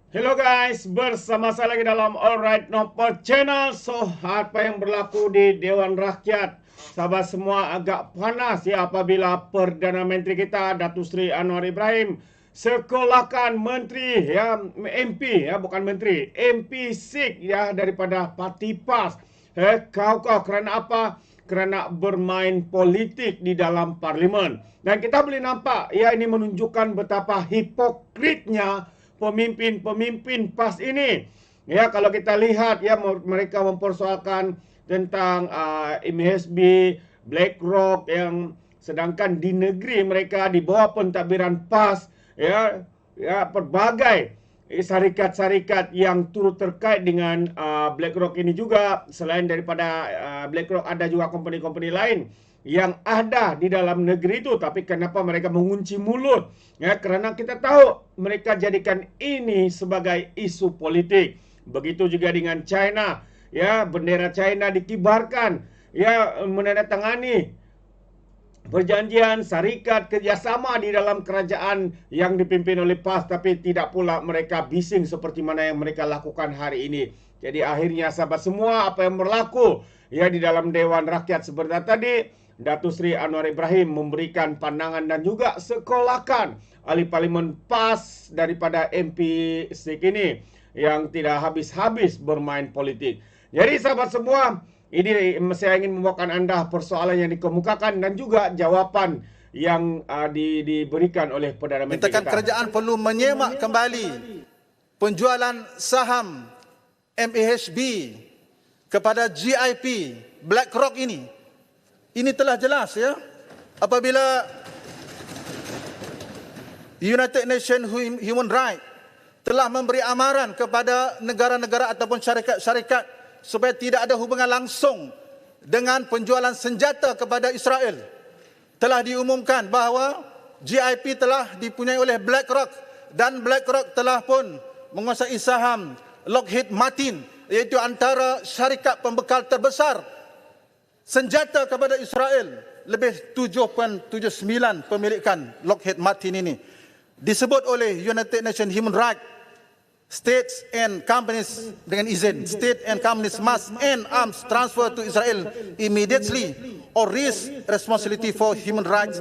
Hello guys, bersama saya lagi dalam Alright Nopo Channel. So, apa yang berlaku di Dewan Rakyat? Sahabat semua agak panas ya apabila Perdana Menteri kita Datuk Seri Anwar Ibrahim sekolahkan menteri ya MP ya bukan menteri MP SIK ya daripada Parti PAS. Kau kerana apa? Kerana bermain politik di dalam parlimen. Dan kita boleh nampak ya ini menunjukkan betapa hipokritnya pemimpin-pemimpin PAS ini. Ya, kalau kita lihat ya mereka mempersoalkan tentang MHB, BlackRock yang sedangkan di negeri mereka di bawah pentadbiran PAS ya pelbagai syarikat-syarikat yang turut terkait dengan BlackRock ini juga. Selain daripada BlackRock ada juga company-company lain yang ada di dalam negeri itu, tapi kenapa mereka mengunci mulut? Ya, kerana kita tahu mereka jadikan ini sebagai isu politik. Begitu juga dengan China, ya bendera China dikibarkan, ya menandatangani perjanjian syarikat kerjasama di dalam kerajaan yang dipimpin oleh PAS, tapi tidak pula mereka bising seperti mana yang mereka lakukan hari ini. Jadi akhirnya sahabat semua apa yang berlaku ya di dalam Dewan Rakyat seperti tadi, Datuk Seri Anwar Ibrahim memberikan pandangan dan juga sekolahkan ahli parlimen PAS daripada MP SIK ini yang tidak habis-habis bermain politik. Jadi sahabat semua, ini saya ingin membawakan anda persoalan yang dikemukakan dan juga jawapan yang diberikan oleh Perdana Menteri Nyatakan kita. kerajaan perlu menyemak kembali penjualan saham MAHB kepada GIP BlackRock ini. Ini telah jelas ya. Apabila United Nations Human Rights telah memberi amaran kepada negara-negara ataupun syarikat-syarikat supaya tidak ada hubungan langsung dengan penjualan senjata kepada Israel. Telah diumumkan bahawa GIP telah dipunyai oleh BlackRock dan BlackRock telah pun menguasai saham Lockheed Martin, iaitu antara syarikat pembekal terbesar senjata kepada Israel. Lebih 7.79 pemilikan Lockheed Martin ini. Disebut oleh United Nations Human Rights, states and companies dengan izin, state and companies must end arms transfer to Israel immediately or risk responsibility for human rights.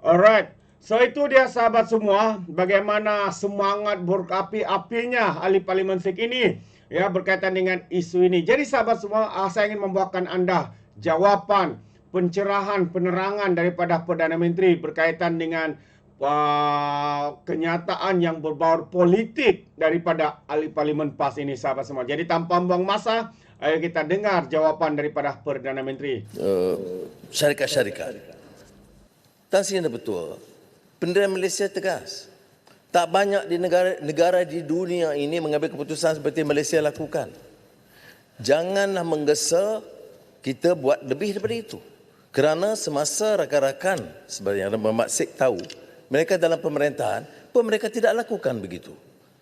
Alright, so itu dia sahabat semua, bagaimana semangat berapi-apinya ahli parlimen SIK ini ya berkaitan dengan isu ini. Jadi sahabat semua, saya ingin membawakan anda jawapan, pencerahan, penerangan daripada Perdana Menteri berkaitan dengan kenyataan yang berbaur politik daripada ahli parlimen PAS ini sahabat semua. Jadi tanpa buang masa, ayo kita dengar jawapan daripada Perdana Menteri. Syarikat-syarikat. Tan Sri betul. Perdana Malaysia tegas. Tak banyak di negara di dunia ini mengambil keputusan seperti Malaysia lakukan. Janganlah menggesa kita buat lebih daripada itu. Kerana semasa rakan-rakan seperti yang Maksik tahu, mereka dalam pemerintahan pun mereka tidak lakukan begitu.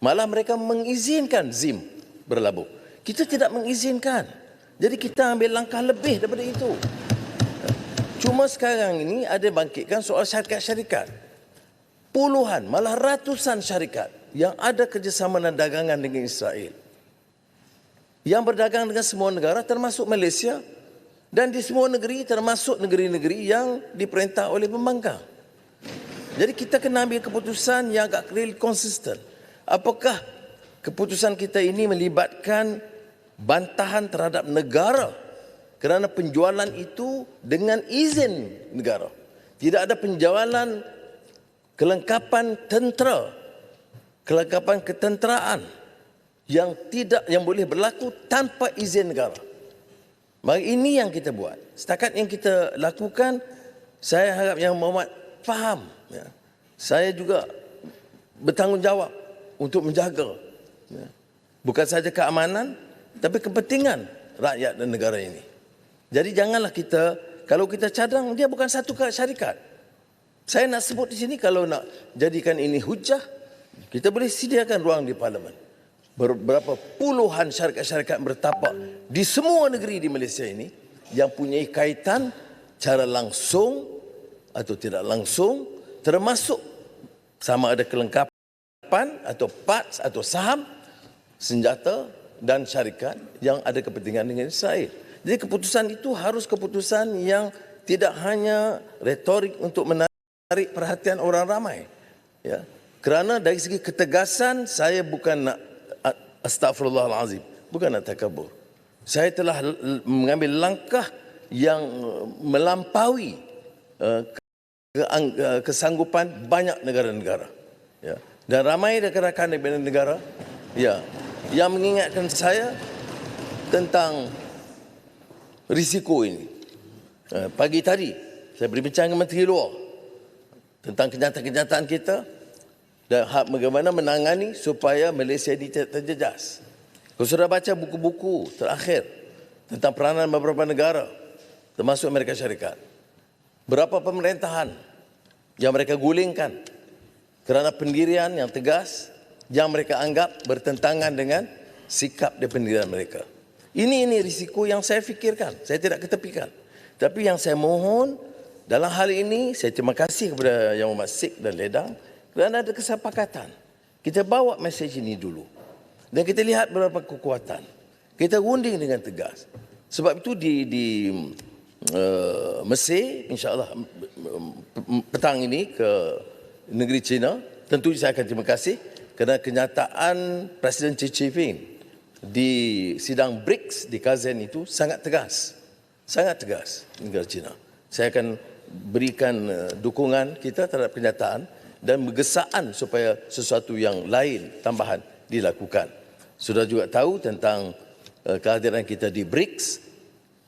Malah mereka mengizinkan ZIM berlabuh. Kita tidak mengizinkan. Jadi kita ambil langkah lebih daripada itu. Cuma sekarang ini ada bangkitkan soal syarikat-syarikat. Puluhan, malah ratusan syarikat yang ada kerjasama dan dagangan dengan Israel. Yang berdagang dengan semua negara termasuk Malaysia. Dan di semua negeri termasuk negeri-negeri yang diperintah oleh pembangkang. Jadi kita kena ambil keputusan yang agak real konsisten. Apakah keputusan kita ini melibatkan bantahan terhadap negara kerana penjualan itu dengan izin negara. Tidak ada penjualan kelengkapan tentera, kelengkapan ketenteraan yang boleh berlaku tanpa izin negara. Maka ini yang kita buat. Setakat yang kita lakukan, saya harap Yang Berhormat faham. Ya. Saya juga bertanggungjawab untuk menjaga bukan sahaja keamanan, tapi kepentingan rakyat dan negara ini. Jadi janganlah kita, kalau kita cadang, dia bukan satu syarikat. Saya nak sebut di sini, kalau nak jadikan ini hujah, kita boleh sediakan ruang di parlimen. Berapa puluhan syarikat-syarikat bertapak di semua negeri di Malaysia ini yang punya kaitan cara langsung atau tidak langsung, termasuk sama ada kelengkapan sanggupan atau parts atau saham senjata dan syarikat yang ada kepentingan dengan Israel. Jadi keputusan itu harus keputusan yang tidak hanya retorik untuk menarik perhatian orang ramai. Ya. Kerana dari segi ketegasan, saya bukan nak astagfirullahalazim, bukan nak takabur. Saya telah mengambil langkah yang melampaui kesanggupan banyak negara-negara. Ya. Dan ramai rakan-rakan dari negara ya, yang mengingatkan saya tentang risiko ini. Pagi tadi, saya berbincang dengan Menteri Luar tentang kenyataan-kenyataan kita dan bagaimana menangani supaya Malaysia ini tidak terjejas. Kalau sudah baca buku-buku terakhir tentang peranan beberapa negara, termasuk Amerika Syarikat, berapa pemerintahan yang mereka gulingkan kerana pendirian yang tegas yang mereka anggap bertentangan dengan sikap dan pendirian mereka. Ini risiko yang saya fikirkan, saya tidak ketepikan. Tapi yang saya mohon dalam hal ini, saya terima kasih kepada Yang Hormat Sik dan Ledang kerana ada kesepakatan. Kita bawa mesej ini dulu. Dan kita lihat beberapa kekuatan. Kita runding dengan tegas. Sebab itu di Mesir, insyaAllah petang ini ke negeri China, tentu saya akan terima kasih kerana kenyataan Presiden Xi Jinping di sidang BRICS di Kazan itu sangat tegas. Sangat tegas negara China. Saya akan berikan dukungan kita terhadap kenyataan dan bergesaan supaya sesuatu yang lain tambahan dilakukan. Sudah juga tahu tentang kehadiran kita di BRICS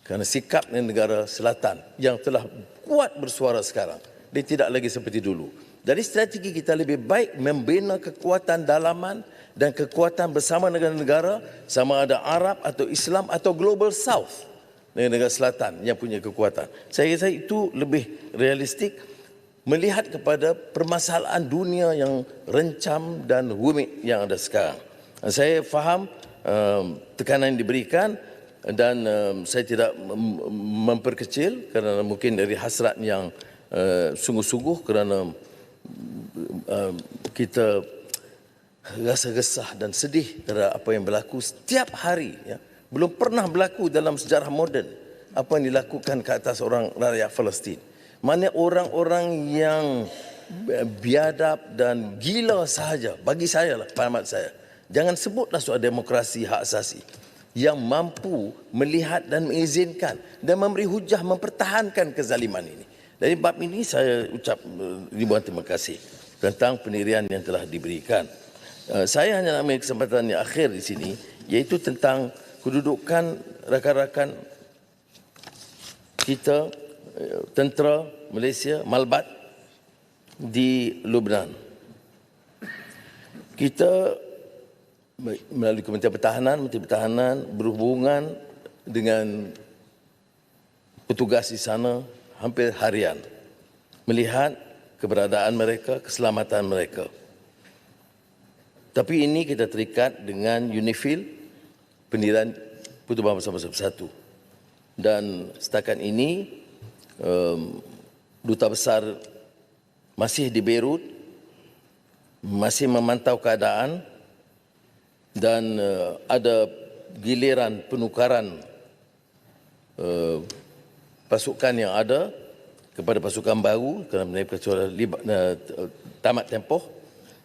kerana sikap negara selatan yang telah kuat bersuara sekarang. Dia tidak lagi seperti dulu. Dari strategi kita lebih baik membina kekuatan dalaman dan kekuatan bersama negara-negara sama ada Arab atau Islam atau Global South, negara selatan yang punya kekuatan. Saya rasa itu lebih realistik melihat kepada permasalahan dunia yang rencam dan rumit yang ada sekarang. Saya faham tekanan yang diberikan dan saya tidak memperkecil kerana mungkin dari hasrat yang sungguh-sungguh kerana kita rasa resah dan sedih terhadap apa yang berlaku setiap hari. Ya. Belum pernah berlaku dalam sejarah moden apa yang dilakukan ke atas orang rakyat Palestin. Mana orang-orang yang biadab dan gila sahaja, bagi saya lah, pendapat saya. Jangan sebutlah soal demokrasi hak asasi yang mampu melihat dan mengizinkan dan memberi hujah mempertahankan kezaliman ini. Dari bab ini saya ucap ribuan terima kasih tentang pendirian yang telah diberikan. Saya hanya nak ambil kesempatan yang akhir di sini, iaitu tentang kedudukan rakan-rakan kita, tentera Malaysia, Malbat di Lubnan. Kita melalui Kementerian Pertahanan, Menteri Pertahanan berhubungan dengan petugas di sana hampir harian, melihat keberadaan mereka, keselamatan mereka. Tapi ini kita terikat dengan UNIFIL, pendirian Persatuan Bangsa Bersatu. Dan setakat ini, Duta Besar masih di Beirut, masih memantau keadaan dan ada giliran penukaran pasukan yang ada kepada pasukan baru kerana mereka sudah tamat tempoh.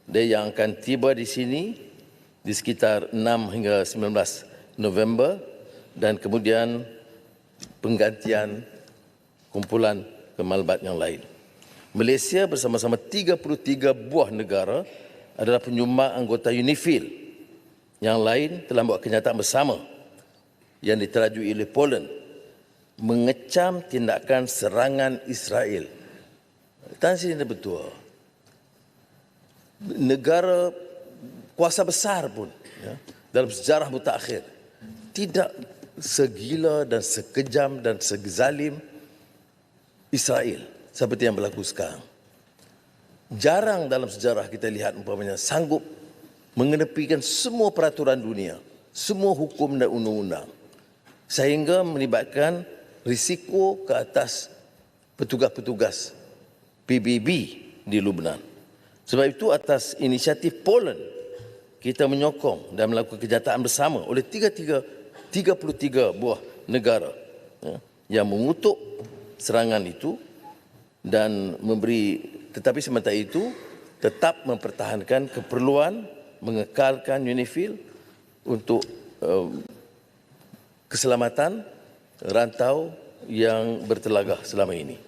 Dia yang akan tiba di sini di sekitar 6 hingga 19 November dan kemudian penggantian kumpulan kemalbat yang lain. Malaysia bersama-sama 33 buah negara adalah penyumbang anggota UNIFIL. Yang lain telah membuat kenyataan bersama yang diterajui oleh Poland mengecam tindakan serangan Israel. Tan Sri betul. Negara kuasa besar pun ya, dalam sejarah mutakhir tidak segila dan sekejam dan sezalim Israel seperti yang berlaku sekarang. Jarang dalam sejarah kita lihat umpamanya sanggup mengenepikan semua peraturan dunia, semua hukum dan undang-undang, sehingga melibatkan risiko ke atas petugas-petugas PBB di Lubnan. Sebab itu atas inisiatif Poland, kita menyokong dan melakukan kenyataan bersama oleh 33 buah negara yang mengutuk serangan itu dan tetapi sementara itu tetap mempertahankan keperluan mengekalkan UNIFIL untuk keselamatan rantau yang bertelagah selama ini.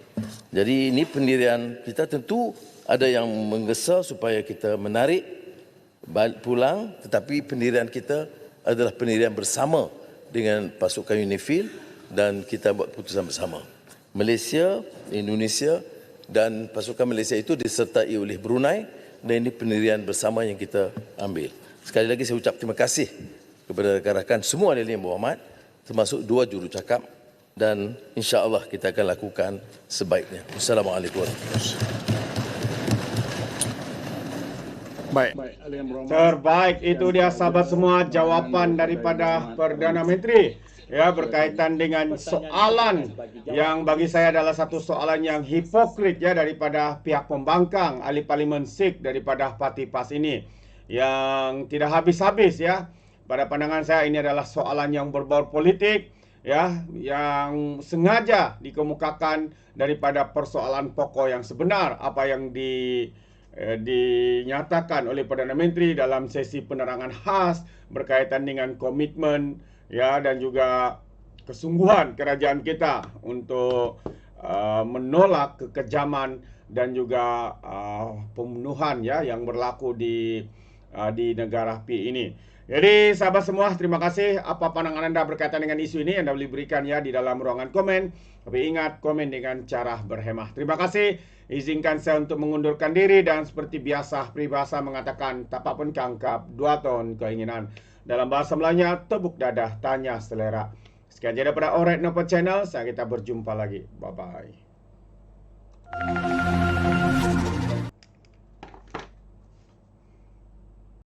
Jadi ini pendirian kita, tentu ada yang menggesa supaya kita menarik balik pulang, tetapi pendirian kita adalah pendirian bersama dengan pasukan UNIFIL dan kita buat keputusan bersama. Malaysia, Indonesia dan pasukan Malaysia itu disertai oleh Brunei dan ini pendirian bersama yang kita ambil. Sekali lagi saya ucap terima kasih kepada rakan-rakan semua ahli yang berhormat, termasuk 2 jurucakap, dan insya-Allah kita akan lakukan sebaiknya. Wassalamualaikum warahmatullahi wabarakatuh. Baik. Terbaik, itu dia sahabat semua jawapan daripada Perdana Menteri ya berkaitan dengan soalan yang bagi saya adalah satu soalan yang hipokrit ya daripada pihak pembangkang ahli parlimen Sikh daripada parti PAS ini yang tidak habis-habis ya. Pada pandangan saya ini adalah soalan yang berbau politik ya, yang sengaja dikemukakan daripada persoalan pokok yang sebenar apa yang dinyatakan oleh Perdana Menteri dalam sesi penerangan khas berkaitan dengan komitmen ya dan juga kesungguhan kerajaan kita untuk menolak kekejaman dan juga pembunuhan ya yang berlaku di negara P ini. Jadi sahabat semua, terima kasih. Apa pandangan anda berkaitan dengan isu ini anda boleh berikan ya di dalam ruangan komen. Tapi ingat, komen dengan cara berhemah. Terima kasih. Izinkan saya untuk mengundurkan diri dan seperti biasa peribahasa mengatakan tapak pun kangkap 2 ton keinginan. Dalam bahasa Melayunya, tepuk dadah, tanya selera. Sekian saja daripada Alright Nopo Channel. Kita berjumpa lagi. Bye-bye.